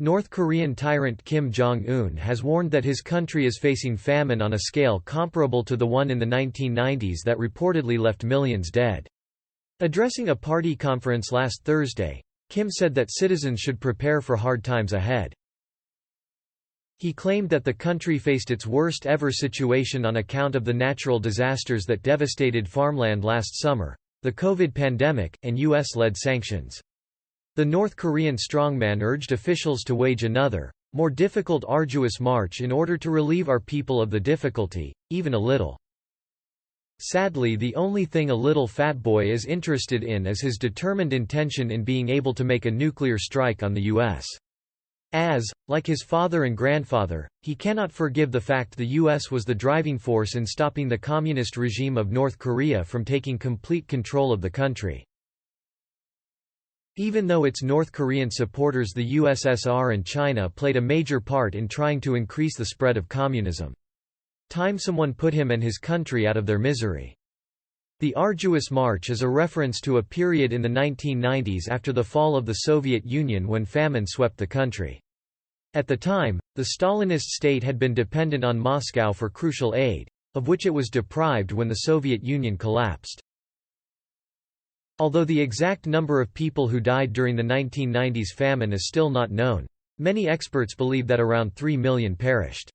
North Korean tyrant Kim Jong-un has warned that his country is facing famine on a scale comparable to the one in the 1990s that reportedly left millions dead. Addressing a party conference last Thursday, Kim said that citizens should prepare for hard times ahead. He claimed that the country faced its worst ever situation on account of the natural disasters that devastated farmland last summer, the COVID pandemic, and US-led sanctions. The North Korean strongman urged officials to wage another, more difficult arduous march in order to relieve our people of the difficulty, even a little. Sadly, the only thing a little fat boy is interested in is his determined intention in being able to make a nuclear strike on the U.S. As, like his father and grandfather, he cannot forgive the fact the U.S. was the driving force in stopping the communist regime of North Korea from taking complete control of the country. Even though its North Korean supporters the USSR and China played a major part in trying to increase the spread of communism. Time someone put him and his country out of their misery. The arduous march is a reference to a period in the 1990s after the fall of the Soviet Union when famine swept the country. At the time, the Stalinist state had been dependent on Moscow for crucial aid, of which it was deprived when the Soviet Union collapsed. Although the exact number of people who died during the 1990s famine is still not known, many experts believe that around 3 million perished.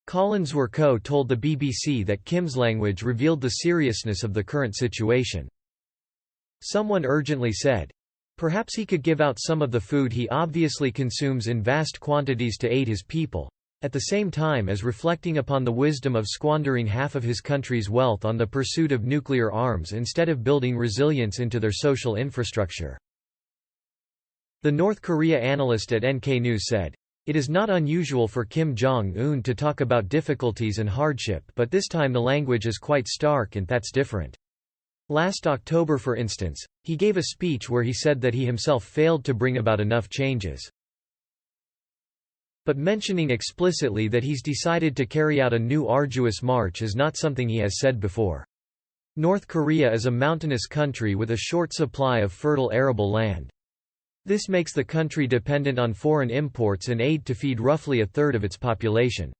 Collins Werco told the BBC that Kim's language revealed the seriousness of the current situation. Someone urgently said, perhaps he could give out some of the food he obviously consumes in vast quantities to aid his people, at the same time as reflecting upon the wisdom of squandering half of his country's wealth on the pursuit of nuclear arms instead of building resilience into their social infrastructure. The North Korea analyst at NK News said, "It is not unusual for Kim Jong-un to talk about difficulties and hardship, but this time the language is quite stark and that's different. Last October, for instance, he gave a speech where he said that he himself failed to bring about enough changes. But mentioning explicitly that he's decided to carry out a new arduous march is not something he has said before. North Korea is a mountainous country with a short supply of fertile arable land. This makes the country dependent on foreign imports and aid to feed roughly a third of its population."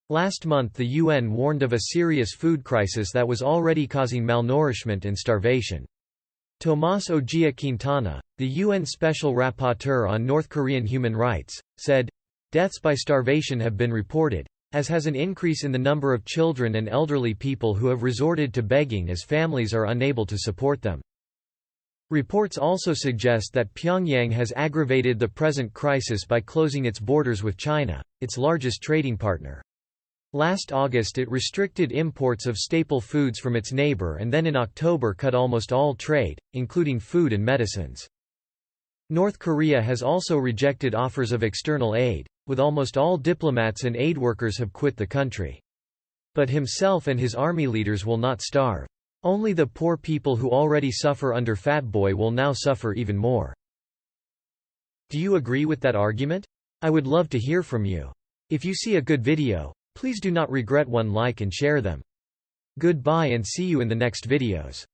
Last month the UN warned of a serious food crisis that was already causing malnourishment and starvation. Tomás Ojea Quintana, the UN Special Rapporteur on North Korean human rights, said, "Deaths by starvation have been reported, as has an increase in the number of children and elderly people who have resorted to begging as families are unable to support them." Reports also suggest that Pyongyang has aggravated the present crisis by closing its borders with China, its largest trading partner. Last August it restricted imports of staple foods from its neighbor and then in October cut almost all trade, including food and medicines. North Korea has also rejected offers of external aid, with almost all diplomats and aid workers have quit the country. But himself and his army leaders will not starve. Only the poor people who already suffer under Fat Boy will now suffer even more. Do you agree with that argument? I would love to hear from you. If you see a good video, please do not regret one like and share them. Goodbye and see you in the next videos.